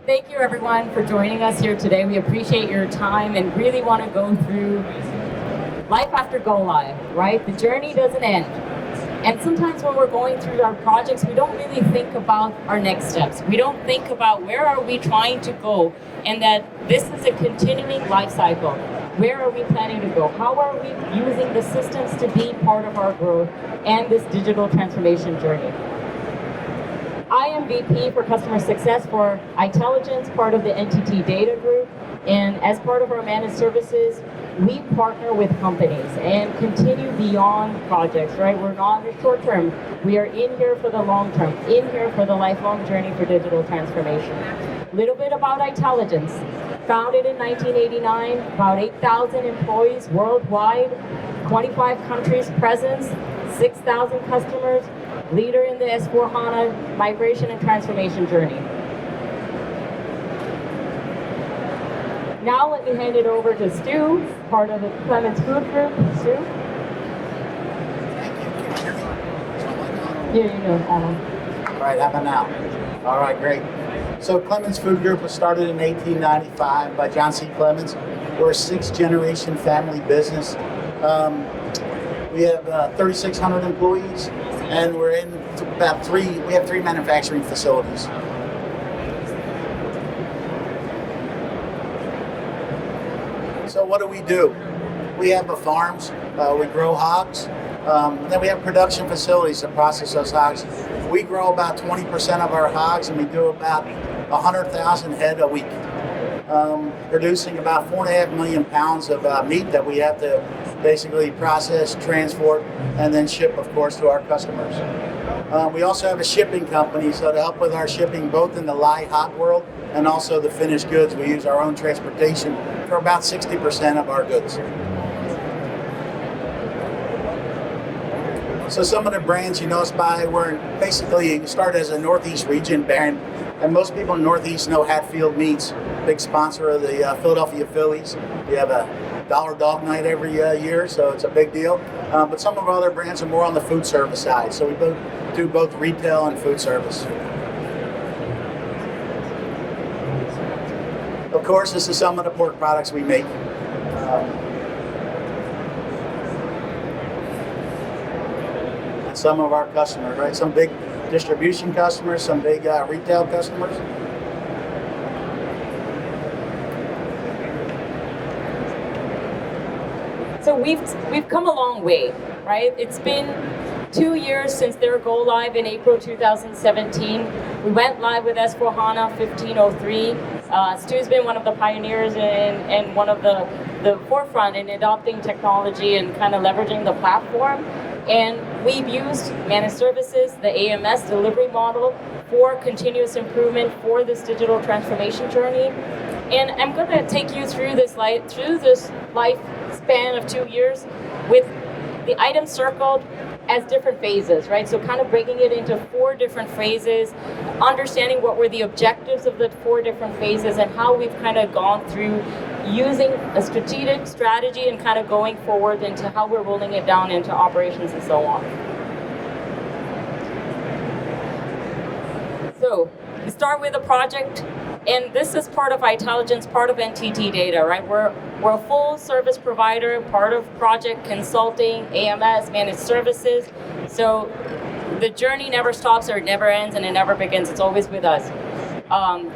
thank you everyone for joining us here today. We appreciate your time and really want to go through life after go live, right? The journey doesn't end. And sometimes when we're going through our projects, we don't really think about our next steps. We don't think about where are we trying to go, and that this is a continuing life cycle. Where are we planning to go? How are we using the systems to be part of our growth and this digital transformation journey? I am VP for Customer Success for itelligence, part of the NTT Data Group. And as part of our managed services, we partner with companies and continue beyond projects, right? We're not in the short term. We are in here for the long term, in here for the lifelong journey for digital transformation. A little bit about itelligence. Founded in 1989, about 8,000 employees worldwide, 25 countries presence, 6,000 customers, leader in the S/4HANA migration and transformation journey. Now let me hand it over to Stu, part of the Clemens Food Group. Stu? Yeah, you know Alan. All right, how about now? All right, great. So Clemens Food Group was started in 1895 by John C. Clemens. We're a sixth-generation family business. We have 3,600 employees, and we're in we have three manufacturing facilities. So what do? We have the farms, we grow hogs, then we have production facilities that process those hogs. We grow about 20% of our hogs, and we do about 100,000 head a week, producing about 4.5 million pounds of meat that we have to basically process, transport, and then ship, of course, to our customers. We also have a shipping company, so to help with our shipping both in the live hog world and also the finished goods, we use our own transportation for about 60% of our goods. So some of the brands you know us by, we're basically started as a Northeast region brand, and most people in Northeast know Hatfield Meats, big sponsor of the Philadelphia Phillies. We have a Dollar Dog Night every year, so it's a big deal. But some of our other brands are more on the food service side, so we do both retail and food service. Of course, this is some of the pork products we make. And some of our customers, right? Some big distribution customers, some big retail customers. So we've come a long way, right? It's been 2 years since their go live in April 2017. We went live with S/4HANA 1503. Stu's been one of the pioneers and one of the forefront in adopting technology and kind of leveraging the platform. And we've used managed services, the AMS delivery model, for continuous improvement for this digital transformation journey. And I'm going to take you through this lifespan of 2 years with the items circled as different phases, right? So kind of breaking it into 4 different phases, understanding what were the objectives of the 4 different phases and how we've kind of gone through using a strategic strategy and kind of going forward into how we're rolling it down into operations and so on. So we start with a project, and this is part of itelligence, part of NTT Data, right? We're a full service provider, part of project consulting, AMS, managed services. So the journey never stops or it never ends and it never begins. It's always with us.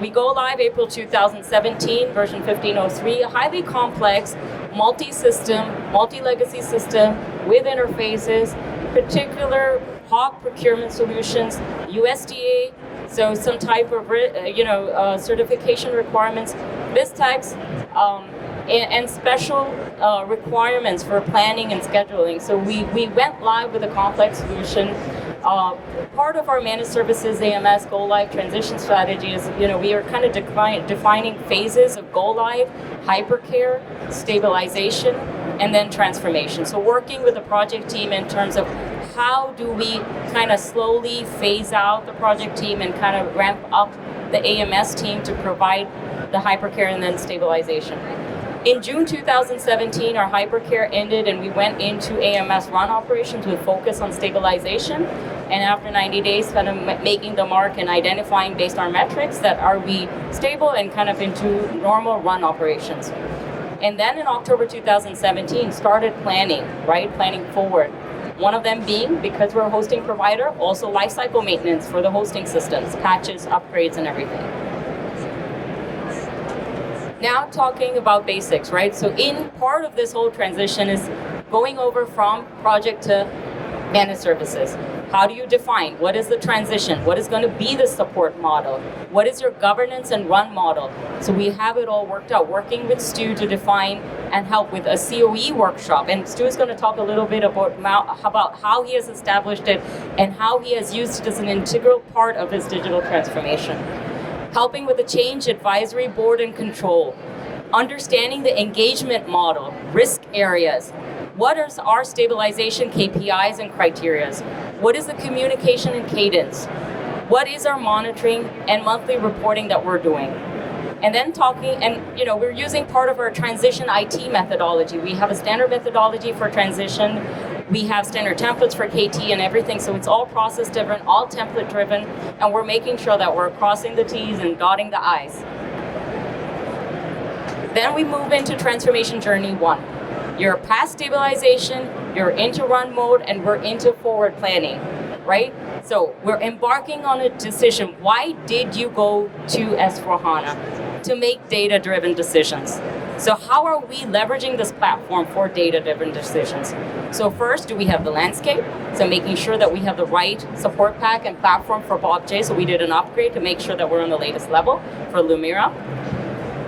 We go live April 2017, version 1503, a highly complex, multi-system, multi-legacy system with interfaces, particular hog procurement solutions, USDA, so some type of certification requirements, BizTax, and special requirements for planning and scheduling. So we went live with a complex solution. Part of our managed services AMS go live transition strategy is, we are kind of defining phases of go live, hypercare, stabilization, and then transformation. So working with the project team in terms of how do we kind of slowly phase out the project team and kind of ramp up the AMS team to provide the hypercare and then stabilization. In June 2017, our hypercare ended and we went into AMS run operations with focus on stabilization. And after 90 days, kind of making the mark and identifying based on our metrics that are we stable and kind of into normal run operations. And then in October 2017, started planning, right? Planning forward. One of them being, because we're a hosting provider, also lifecycle maintenance for the hosting systems, patches, upgrades, and everything. Now talking about basics, right? So in part of this whole transition is going over from project to managed services. How do you define? What is the transition? What is going to be the support model? What is your governance and run model? So we have it all worked out, working with Stu to define and help with a COE workshop. And Stu is going to talk a little bit about how he has established it and how he has used it as an integral part of his digital transformation. Helping with the change advisory board and control. Understanding the engagement model, risk areas. What are our stabilization KPIs and criteria? What is the communication and cadence? What is our monitoring and monthly reporting that we're doing? And then talking, and we're using part of our transition IT methodology. We have a standard methodology for transition. We have standard templates for KT and everything, so it's all process driven, all template driven, and we're making sure that we're crossing the T's and dotting the I's. Then we move into transformation journey 1. You're past stabilization, you're into run mode, and we're into forward planning, right? So we're embarking on a decision. Why did you go to S/4HANA? To make data-driven decisions. So how are we leveraging this platform for data-driven decisions? So first, do we have the landscape? So making sure that we have the right support pack and platform for Bob J. So we did an upgrade to make sure that we're on the latest level for Lumira.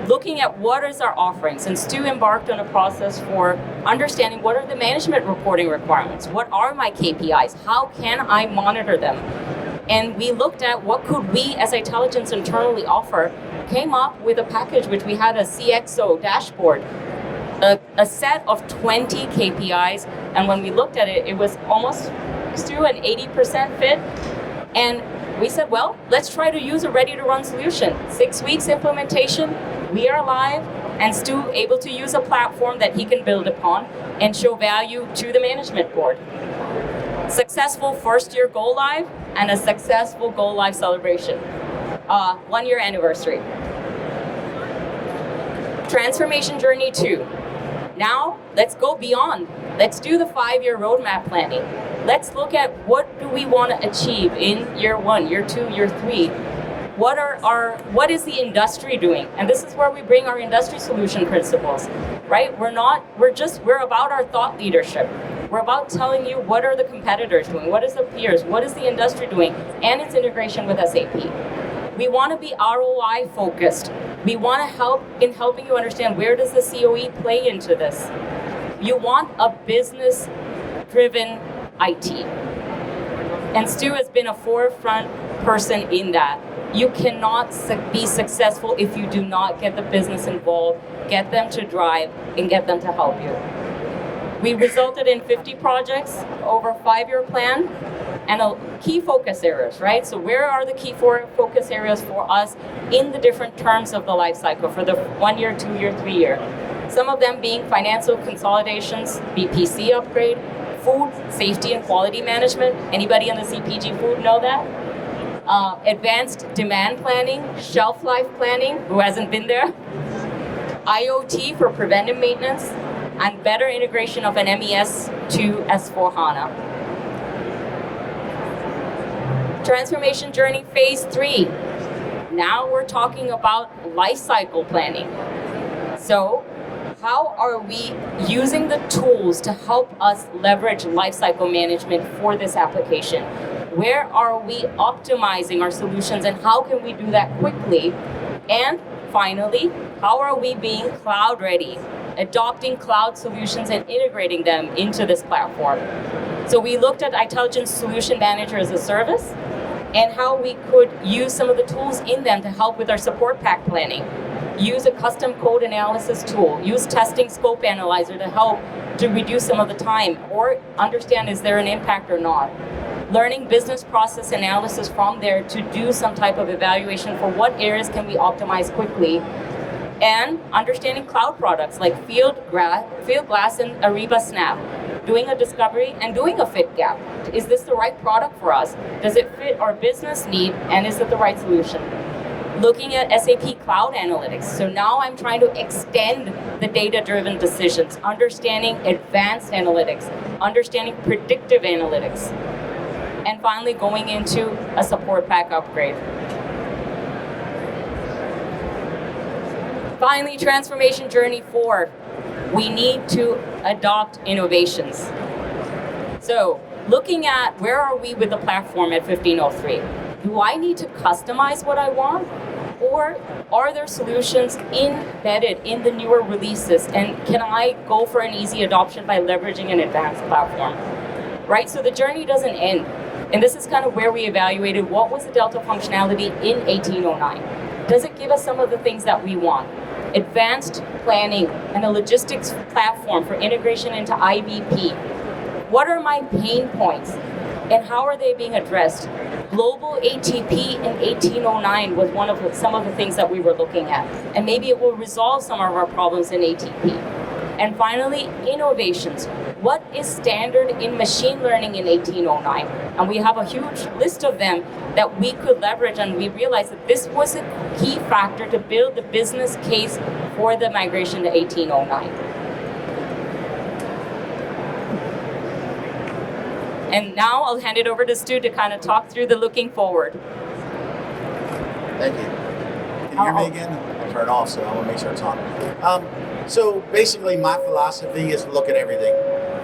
Looking at what is our offerings, and Stu embarked on a process for understanding what are the management reporting requirements, what are my KPIs, how can I monitor them? And we looked at what could we as itelligence internally offer, came up with a package which we had a CXO dashboard, a set of 20 KPIs, and when we looked at it, it was almost, Stu, an 80% fit, and we said, well, let's try to use a ready-to-run solution. 6 weeks implementation, we are live, and Stu able to use a platform that he can build upon and show value to the management board. Successful first year go live and a successful go live celebration. 1 year anniversary. Transformation journey 2. Now, let's go beyond. Let's do the 5-year roadmap planning. Let's look at what do we want to achieve in year 1, year 2, year 3. What is the industry doing? And this is where we bring our industry solution principles, right? We're about our thought leadership. We're about telling you what are the competitors doing, what is the peers, what is the industry doing, and its integration with SAP. We want to be ROI focused. We want to help in helping you understand where does the COE play into this. You want a business-driven IT. And Stu has been a forefront person in that. You cannot be successful if you do not get the business involved, get them to drive, and get them to help you. We resulted in 50 projects over a 5-year plan and key focus areas, right? So where are the key focus areas for us in the different terms of the life cycle for the 1 year, 2 year, 3 year? Some of them being financial consolidations, BPC upgrade, food, safety and quality management. Anybody in the CPG food know that? Advanced demand planning, shelf life planning, who hasn't been there? IoT for preventive maintenance, and better integration of an MES to S/4HANA. Transformation journey phase 3. Now we're talking about life cycle planning. So how are we using the tools to help us leverage lifecycle management for this application? Where are we optimizing our solutions and how can we do that quickly? And finally, how are we being cloud ready, adopting cloud solutions and integrating them into this platform? So we looked at Itelligence Solution Manager as a service and how we could use some of the tools in them to help with our support pack planning. Use a custom code analysis tool, use testing scope analyzer to help to reduce some of the time or understand is there an impact or not. Learning business process analysis from there to do some type of evaluation for what areas can we optimize quickly. And understanding cloud products like Fieldglass and Ariba Snap. Doing a discovery and doing a fit gap. Is this the right product for us? Does it fit our business need? And is it the right solution? Looking at SAP Cloud Analytics. So now I'm trying to extend the data-driven decisions, understanding advanced analytics, understanding predictive analytics, and finally going into a support pack upgrade. Finally, transformation journey 4. We need to adopt innovations. So, looking at where are we with the platform at 1503? Do I need to customize what I want? Or are there solutions embedded in the newer releases? And can I go for an easy adoption by leveraging an advanced platform? Right, so the journey doesn't end. And this is kind of where we evaluated what was the Delta functionality in 1809. Does it give us some of the things that we want? Advanced planning and a logistics platform for integration into IBP. What are my pain points and how are they being addressed? Global ATP in 1809 was some of the things that we were looking at. And maybe it will resolve some of our problems in ATP. And finally, innovations. What is standard in machine learning in 1809? And we have a huge list of them that we could leverage, and we realized that this was a key factor to build the business case for the migration to 1809. And now I'll hand it over to Stu to kind of talk through the looking forward. Thank you. Can you hear me again? I'll turn it off, so I want to make sure it's on. So basically, my philosophy is to look at everything.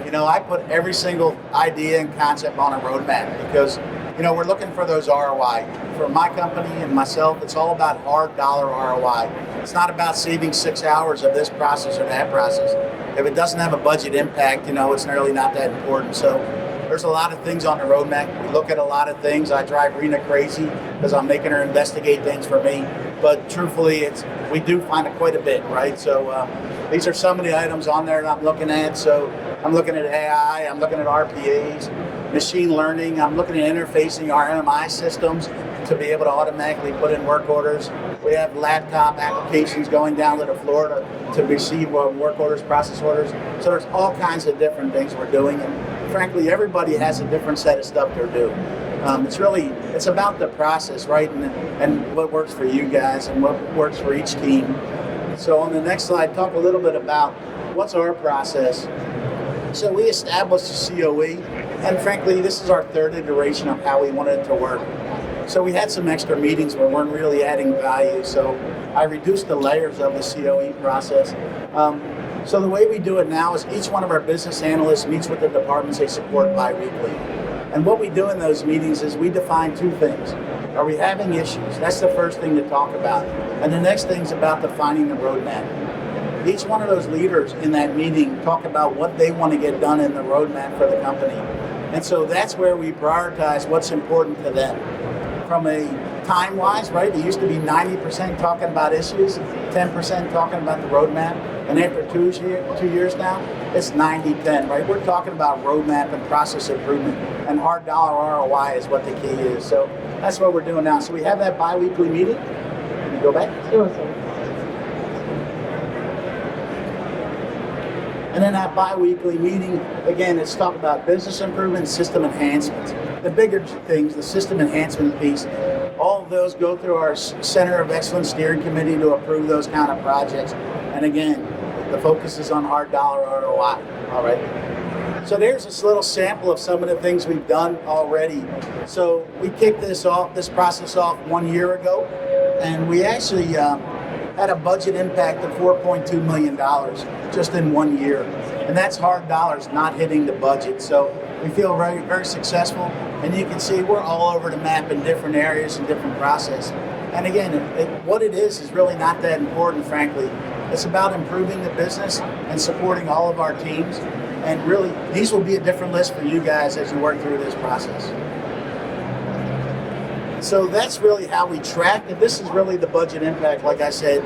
You know, I put every single idea and concept on a roadmap because, you know, we're looking for those ROI. For my company and myself, it's all about hard dollar ROI. It's not about saving 6 hours of this process or that process. If it doesn't have a budget impact, you know, it's really not that important. So there's a lot of things on the roadmap. We look at a lot of things. I drive Rina crazy because I'm making her investigate things for me. But truthfully, we do find it quite a bit, right? So these are some of the items on there that I'm looking at. So I'm looking at AI, I'm looking at RPAs, machine learning, I'm looking at interfacing our MI systems to be able to automatically put in work orders. We have laptop applications going down to the floor to receive work orders, process orders. So there's all kinds of different things we're doing. And frankly, everybody has a different set of stuff they're doing. It's about the process, right? And what works for you guys and what works for each team. So on the next slide, talk a little bit about what's our process. So we established a COE, and frankly, this is our third iteration of how we wanted it to work. So we had some extra meetings where we weren't really adding value, so I reduced the layers of the COE process. So the way we do it now is each one of our business analysts meets with the departments they support bi-weekly. And what we do in those meetings is we define two things. Are we having issues? That's the first thing to talk about. And the next thing is about defining the roadmap. Each one of those leaders in that meeting talk about what they want to get done in the roadmap for the company. And so that's where we prioritize what's important to them. From a time-wise, right, it used to be 90% talking about issues, 10% talking about the roadmap. And after 2 years now, it's 90-10, right? We're talking about roadmap and process improvement, and hard dollar ROI is what the key is. So that's what we're doing now. So we have that bi-weekly meeting. Can you go back? Sure, sir. And then that bi-weekly meeting, again, it's talk about business improvement, system enhancements. The bigger things, the system enhancement piece, all of those go through our Center of Excellence Steering Committee to approve those kind of projects. And again, the focus is on hard dollar ROI, all right? So there's this little sample of some of the things we've done already. So we kicked this process off 1 year ago, and we actually had a budget impact of $4.2 million just in 1 year. And that's hard dollars not hitting the budget. So we feel very, very successful. And you can see we're all over the map in different areas and different processes. And again, what it is really not that important, frankly. It's about improving the business and supporting all of our teams. And really, these will be a different list for you guys as you work through this process. So that's really how we track it. This is really the budget impact, like I said.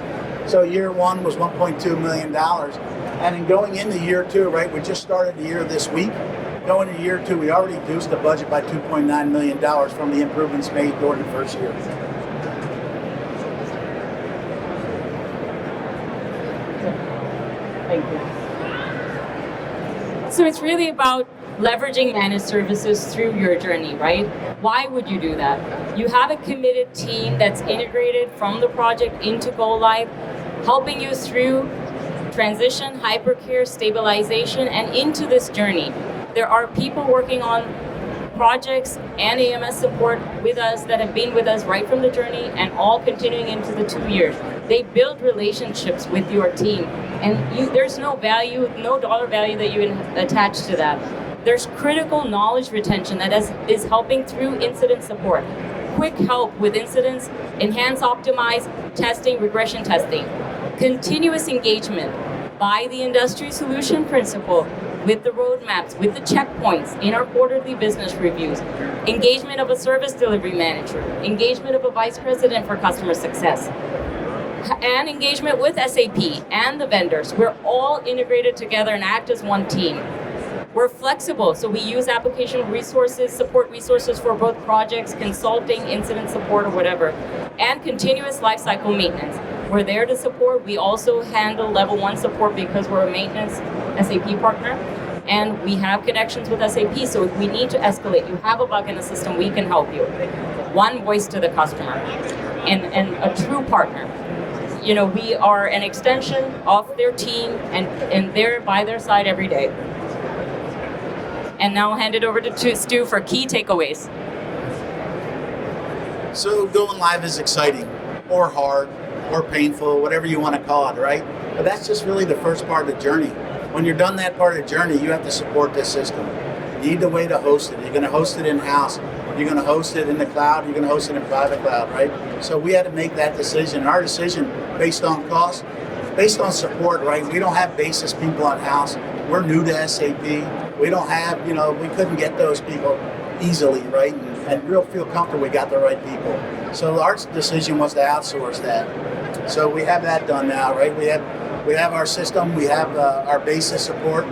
So year one was $1.2 million. And in going into year two, right, we just started the year this week. Going into year two, we already reduced the budget by $2.9 million from the improvements made during the first year. Thank you. So it's really about leveraging managed services through your journey, right? Why would you do that? You have a committed team that's integrated from the project into go live, helping you through transition, hypercare, stabilization, and into this journey. There are people working on projects and AMS support with us that have been with us right from the journey and all continuing into the 2 years. They build relationships with your team, and there's no value, no dollar value that you attach to that. There's critical knowledge retention that is helping through incident support. Quick help with incidents, enhance, optimize, testing, regression testing. Continuous engagement by the industry solution principle with the roadmaps, with the checkpoints in our quarterly business reviews. Engagement of a service delivery manager, engagement of a vice president for customer success, and engagement with SAP and the vendors. We're all integrated together and act as one team. We're flexible, so we use application resources, support resources for both projects, consulting, incident support, or whatever, and continuous lifecycle maintenance. We're there to support. We also handle level 1 support because we're a maintenance SAP partner, and we have connections with SAP, so if we need to escalate, you have a bug in the system, we can help you. One voice to the customer, and a true partner. You know, we are an extension of their team, and they're by their side every day. And now I'll hand it over to Stu for key takeaways. So going live is exciting, or hard, or painful, whatever you want to call it, right? But that's just really the first part of the journey. When you're done that part of the journey, you have to support this system. You need a way to host it. You're going to host it in-house. You're going to host it in the cloud. You're going to host it in private cloud, right? So we had to make that decision. Our decision based on cost, based on support, right? We don't have basis people in-house. We're new to SAP. We don't have, we couldn't get those people easily, right? And real feel comfortable we got the right people. So our decision was to outsource that. So we have that done now, right? We have our system, we have our basis support.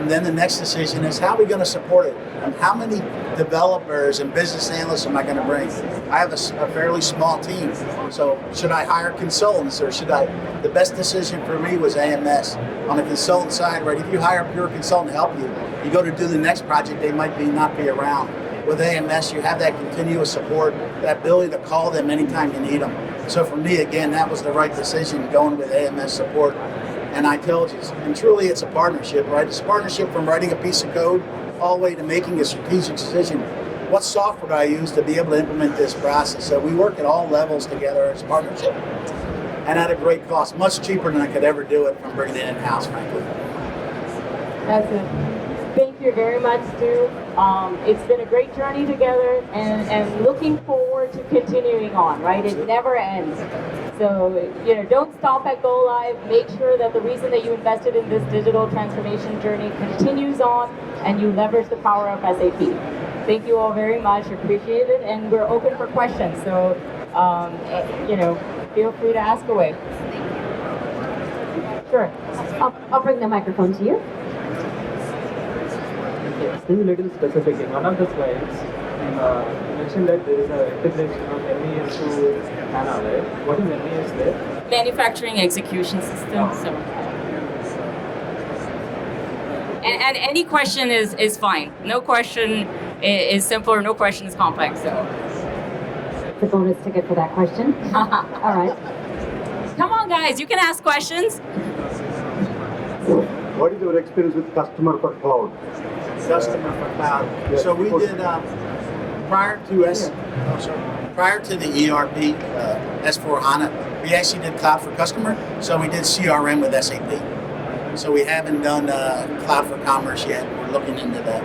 Then the next decision is how are we going to support it? And how many developers and business analysts am I going to bring? I have a fairly small team. So should I hire consultants or should I? The best decision for me was AMS. On the consultant side, right? If you hire a pure consultant to help you, you go to do the next project, they might not be around. With AMS, you have that continuous support, that ability to call them anytime you need them. So for me, again, that was the right decision, going with AMS support and itelligence. And truly, it's a partnership, right? It's a partnership from writing a piece of code all the way to making a strategic decision. What software do I use to be able to implement this process? So we work at all levels together as a partnership. And at a great cost, much cheaper than I could ever do it from bringing it in-house, frankly. That's it. Thank you very much, Stu. It's been a great journey together, and looking forward to continuing on, right? It never ends. So, don't stop at Go Live. Make sure that the reason that you invested in this digital transformation journey continues on, and you leverage the power of SAP. Thank you all very much. Appreciate it, and we're open for questions. So, feel free to ask away. Sure. I'll bring the microphone to you. Yes, this is a little specific. In one of the slides, you mentioned that there is an integration of MES to HANA, right? What is MES there? Manufacturing execution system. So. And any question is fine. No question is simple or no question is complex. So. The bonus ticket for that question. All right. Come on, guys. You can ask questions. What is your experience with customer for cloud? Customer for cloud. Yes, So we did prior to the ERP S4 HANA, we actually did cloud for customer. So we did CRM with SAP. So we haven't done cloud for commerce yet. We're looking into that.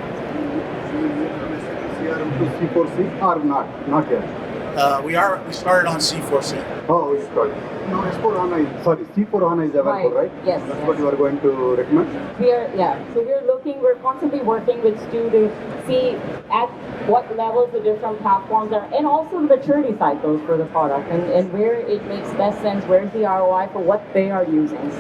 CRM to C4C or not yet? We started on C4C. Oh, you started. No, S4 HANA C4 HANA is available, right? Yes. That's what you are going to recommend? So we're constantly working with Stu to see at what levels the different platforms are, and also the maturity cycles for the product, and where it makes best sense, where's the ROI for what they are using.